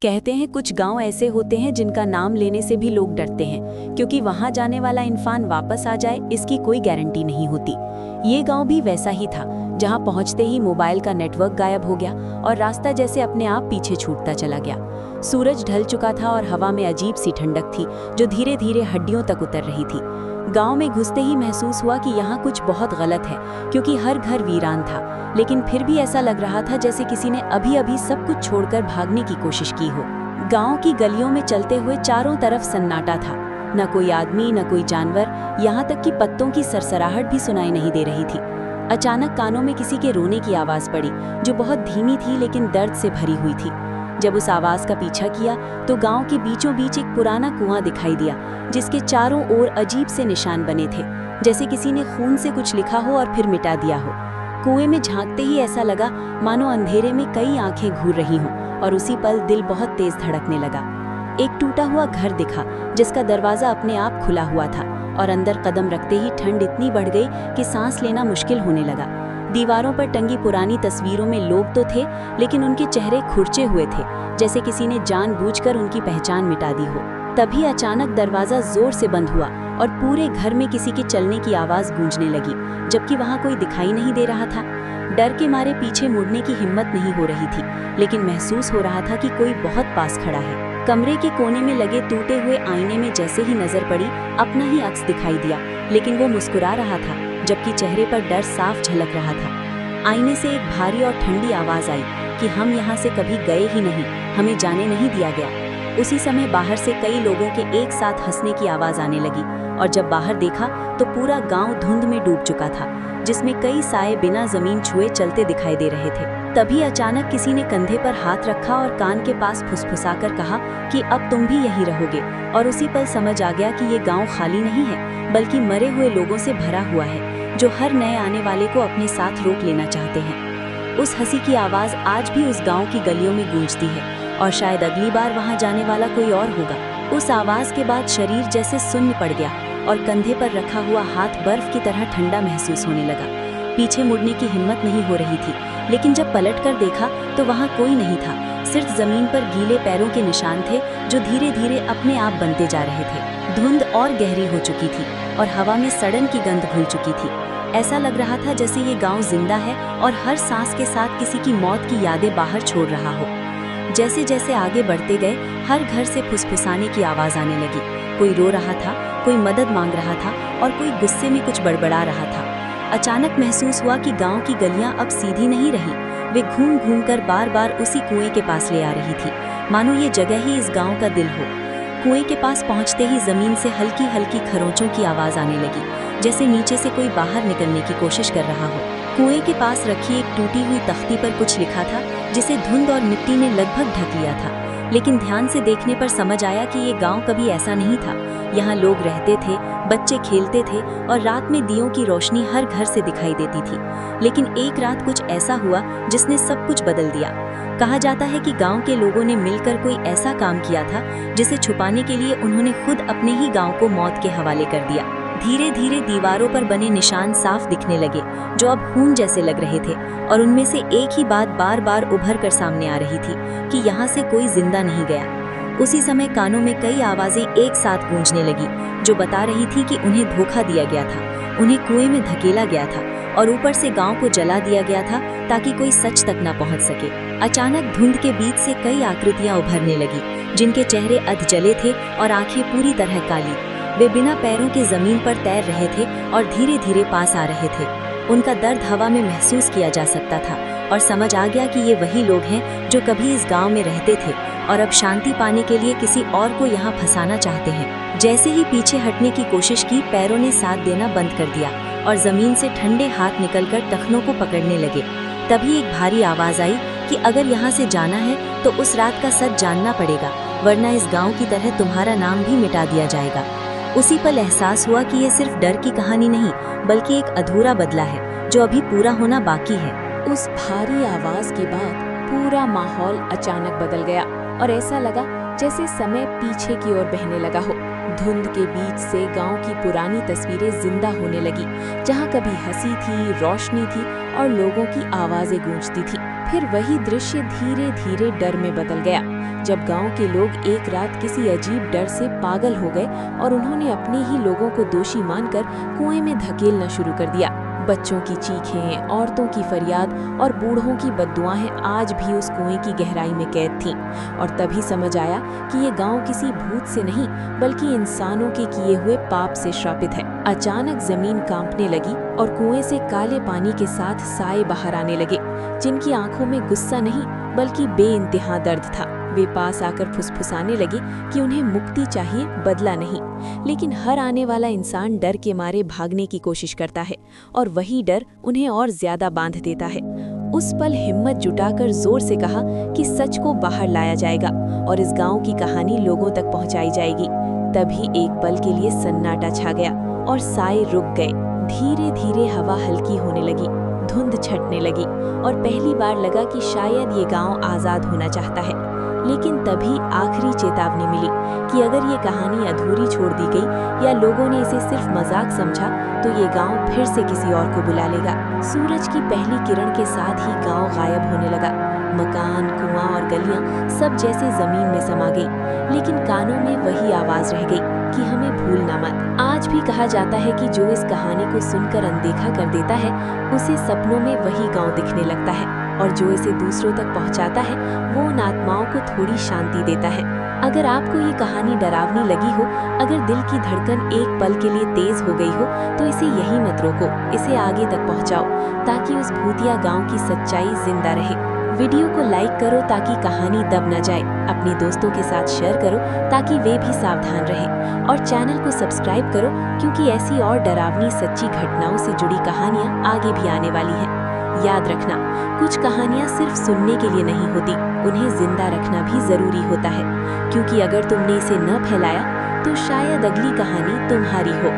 कहते हैं कुछ गांव ऐसे होते हैं जिनका नाम लेने से भी लोग डरते हैं, क्योंकि वहां जाने वाला इंसान वापस आ जाए इसकी कोई गारंटी नहीं होती। ये गांव भी वैसा ही था, जहां पहुंचते ही मोबाइल का नेटवर्क गायब हो गया और रास्ता जैसे अपने आप पीछे छूटता चला गया। सूरज ढल चुका था और हवा में अजीब सी ठंडक थी जो धीरे धीरे हड्डियों तक उतर रही थी। गांव में घुसते ही महसूस हुआ कि यहाँ कुछ बहुत गलत है, क्योंकि हर घर वीरान था, लेकिन फिर भी ऐसा लग रहा था जैसे किसी ने अभी अभी सब कुछ छोड़कर भागने की कोशिश की हो। गांव की गलियों में चलते हुए चारों तरफ सन्नाटा था, न कोई आदमी न कोई जानवर, यहाँ तक कि पत्तों की सरसराहट भी सुनाई नहीं दे रही थी। अचानक कानों में किसी के रोने की आवाज़ पड़ी, जो बहुत धीमी थी लेकिन दर्द से भरी हुई थी। जब उस आवाज़ का पीछा किया तो गांव के बीचों बीच एक पुराना कुआं दिखाई दिया, जिसके चारों ओर अजीब से निशान बने थे, जैसे किसी ने खून से कुछ लिखा हो और फिर मिटा दिया हो। कुएं में झांकते ही ऐसा लगा मानो अंधेरे में कई आंखें घूर रही हों, और उसी पल दिल बहुत तेज धड़कने लगा। एक टूटा हुआ घर दिखा, जिसका दरवाज़ा अपने आप खुला हुआ था, और अंदर कदम रखते ही ठंड इतनी बढ़ गई कि सांस लेना मुश्किल होने लगा। दीवारों पर टंगी पुरानी तस्वीरों में लोग तो थे, लेकिन उनके चेहरे खुरचे हुए थे, जैसे किसी ने जानबूझकर उनकी पहचान मिटा दी हो। तभी अचानक दरवाज़ा जोर से बंद हुआ और पूरे घर में किसी के चलने की आवाज़ गूंजने लगी, जबकि वहाँ कोई दिखाई नहीं दे रहा था। डर के मारे पीछे मुड़ने की हिम्मत नहीं हो रही थी, लेकिन महसूस हो रहा था कि कोई बहुत पास खड़ा है। कमरे के कोने में लगे टूटे हुए आईने में जैसे ही नजर पड़ी, अपना ही अक्स दिखाई दिया, लेकिन वो मुस्कुरा रहा था, जबकि चेहरे पर डर साफ झलक रहा था। आईने से एक भारी और ठंडी आवाज़ आई कि हम यहाँ से कभी गए ही नहीं, हमें जाने नहीं दिया गया। उसी समय बाहर से कई लोगों के एक साथ हंसने की आवाज़ आने लगी, और जब बाहर देखा तो पूरा गांव धुंध में डूब चुका था, जिसमें कई साए बिना जमीन छुए चलते दिखाई दे रहे थे। तभी अचानक किसी ने कंधे पर हाथ रखा और कान के पास फुसफुसाकर कहा कि अब तुम भी यहीं रहोगे, और उसी पल समझ आ गया कि ये गांव खाली नहीं है, बल्कि मरे हुए लोगों से भरा हुआ है, जो हर नए आने वाले को अपने साथ रोक लेना चाहते हैं। उस हंसी की आवाज़ आज भी उस गांव की गलियों में गूंजती है, और शायद अगली बार वहां जाने वाला कोई और होगा। उस आवाज़ के बाद शरीर जैसे शून्य पड़ गया, और कंधे पर रखा हुआ हाथ बर्फ की तरह ठंडा महसूस होने लगा। पीछे मुड़ने की हिम्मत नहीं हो रही थी, लेकिन जब पलट कर देखा तो वहाँ कोई नहीं था, सिर्फ जमीन पर गीले पैरों के निशान थे, जो धीरे धीरे अपने आप बनते जा रहे थे। धुंध और गहरी हो चुकी थी, और हवा में सड़न की गंध घुल चुकी थी। ऐसा लग रहा था जैसे ये गांव जिंदा है और हर सांस के साथ किसी की मौत की यादें बाहर छोड़ रहा हो। जैसे जैसे आगे बढ़ते गए, हर घर से फुसफुसाने की आवाज़ आने लगी। कोई रो रहा था, कोई मदद मांग रहा था, और कोई गुस्से में कुछ बड़बड़ा रहा था। अचानक महसूस हुआ कि गांव की गलियां अब सीधी नहीं रही, वे घूम घूम कर बार बार उसी कुएं के पास ले आ रही थी, मानो ये जगह ही इस गांव का दिल हो। कुएं के पास पहुंचते ही जमीन से हल्की हल्की खरोंचों की आवाज़ आने लगी, जैसे नीचे से कोई बाहर निकलने की कोशिश कर रहा हो। कुएं के पास रखी एक टूटी हुई तख्ती पर कुछ लिखा था, जिसे धुंध और मिट्टी ने लगभग ढक लिया था, लेकिन ध्यान से देखने पर समझ आया कि ये गांव कभी ऐसा नहीं था। यहाँ लोग रहते थे, बच्चे खेलते थे, और रात में दियों की रोशनी हर घर से दिखाई देती थी। लेकिन एक रात कुछ ऐसा हुआ जिसने सब कुछ बदल दिया। कहा जाता है कि गांव के लोगों ने मिलकर कोई ऐसा काम किया था, जिसे छुपाने के लिए उन्होंने खुद अपने ही गांव को मौत के हवाले कर दिया। धीरे धीरे दीवारों पर बने निशान साफ दिखने लगे, जो अब खून जैसे लग रहे थे, और उनमें से एक ही बात बार बार उभर कर सामने आ रही थी कि यहाँ से कोई जिंदा नहीं गया। उसी समय कानों में कई आवाज़ें एक साथ गूंजने लगी, जो बता रही थी कि उन्हें धोखा दिया गया था, उन्हें कुएं में धकेला गया था, और ऊपर से गांव को जला दिया गया था ताकि कोई सच तक ना पहुंच सके। अचानक धुंध के बीच से कई आकृतियां उभरने लगी, जिनके चेहरे अध जले थे और आंखें पूरी तरह काली। वे बिना पैरों के जमीन पर तैर रहे थे और धीरे धीरे पास आ रहे थे। उनका दर्द हवा में महसूस किया जा सकता था, और समझ आ गया कि ये वही लोग हैं जो कभी इस गांव में रहते थे और अब शांति पाने के लिए किसी और को यहाँ फंसाना चाहते हैं। जैसे ही पीछे हटने की कोशिश की, पैरों ने साथ देना बंद कर दिया, और जमीन से ठंडे हाथ निकलकर टखनों को पकड़ने लगे। तभी एक भारी आवाज़ आई कि अगर यहाँ से जाना है तो उस रात का सच जानना पड़ेगा, वरना इस गाँव की तरह तुम्हारा नाम भी मिटा दिया जाएगा। उसी पल एहसास हुआ कि यह सिर्फ डर की कहानी नहीं, बल्कि एक अधूरा बदला है जो अभी पूरा होना बाकी है। उस भारी आवाज के बाद पूरा माहौल अचानक बदल गया, और ऐसा लगा जैसे समय पीछे की ओर बहने लगा हो। धुंध के बीच से गांव की पुरानी तस्वीरें जिंदा होने लगी, जहां कभी हंसी थी, रोशनी थी और लोगों की आवाजें गूंजती थी। फिर वही दृश्य धीरे धीरे डर में बदल गया, जब गांव के लोग एक रात किसी अजीब डर से पागल हो गए और उन्होंने अपने ही लोगों को दोषी मानकर कुएं में धकेलना शुरू कर दिया। बच्चों की चीखें, औरतों की फरियाद और बूढ़ों की बद्दुआएं आज भी उस कुएं की गहराई में कैद थीं। और तभी समझ आया कि ये गांव किसी भूत से नहीं बल्कि इंसानों के किए हुए पाप से श्रापित है। अचानक जमीन कांपने लगी और कुएं से काले पानी के साथ साए बाहर आने लगे, जिनकी आंखों में गुस्सा नहीं बल्कि बेइंतहा दर्द था। वे पास आकर फुसफुसाने लगे कि उन्हें मुक्ति चाहिए, बदला नहीं। लेकिन हर आने वाला इंसान डर के मारे भागने की कोशिश करता है और वही डर उन्हें और ज्यादा बांध देता है। उस पल हिम्मत जुटाकर जोर से कहा कि सच को बाहर लाया जाएगा और इस गांव की कहानी लोगों तक पहुंचाई जाएगी। तभी एक पल के लिए सन्नाटा छा गया और साए रुक गए। धीरे धीरे हवा हल्की होने लगी, धुंध छटने लगी और पहली बार लगा कि शायद ये गांव आजाद होना चाहता है। लेकिन तभी आखिरी चेतावनी मिली कि अगर ये कहानी अधूरी छोड़ दी गई या लोगों ने इसे सिर्फ मजाक समझा तो ये गांव फिर से किसी और को बुला लेगा। सूरज की पहली किरण के साथ ही गांव गायब होने लगा। मकान, कुआं और गलियां सब जैसे जमीन में समा गई, लेकिन कानों में वही आवाज रह गई कि हमें भूलना मत। आज भी कहा जाता है कि जो इस कहानी को सुनकर अनदेखा कर देता है उसे सपनों में वही गांव दिखने लगता है और जो इसे दूसरों तक पहुंचाता है वो उन आत्माओं को थोड़ी शांति देता है। अगर आपको ये कहानी डरावनी लगी हो, अगर दिल की धड़कन एक पल के लिए तेज हो गई हो तो इसे यहीं मत रोको, इसे आगे तक पहुंचाओ ताकि उस भूतिया गांव की सच्चाई जिंदा रहे। वीडियो को लाइक करो ताकि कहानी दब न जाए, अपने दोस्तों के साथ शेयर करो ताकि वे भी सावधान रहें और चैनल को सब्सक्राइब करो क्योंकि ऐसी और डरावनी सच्ची घटनाओं से जुड़ी कहानियां आगे भी आने वाली हैं। याद रखना, कुछ कहानियां सिर्फ सुनने के लिए नहीं होती, उन्हें जिंदा रखना भी जरूरी होता है, क्योंकि अगर तुमने इसे न फैलाया तो शायद अगली कहानी तुम्हारी हो।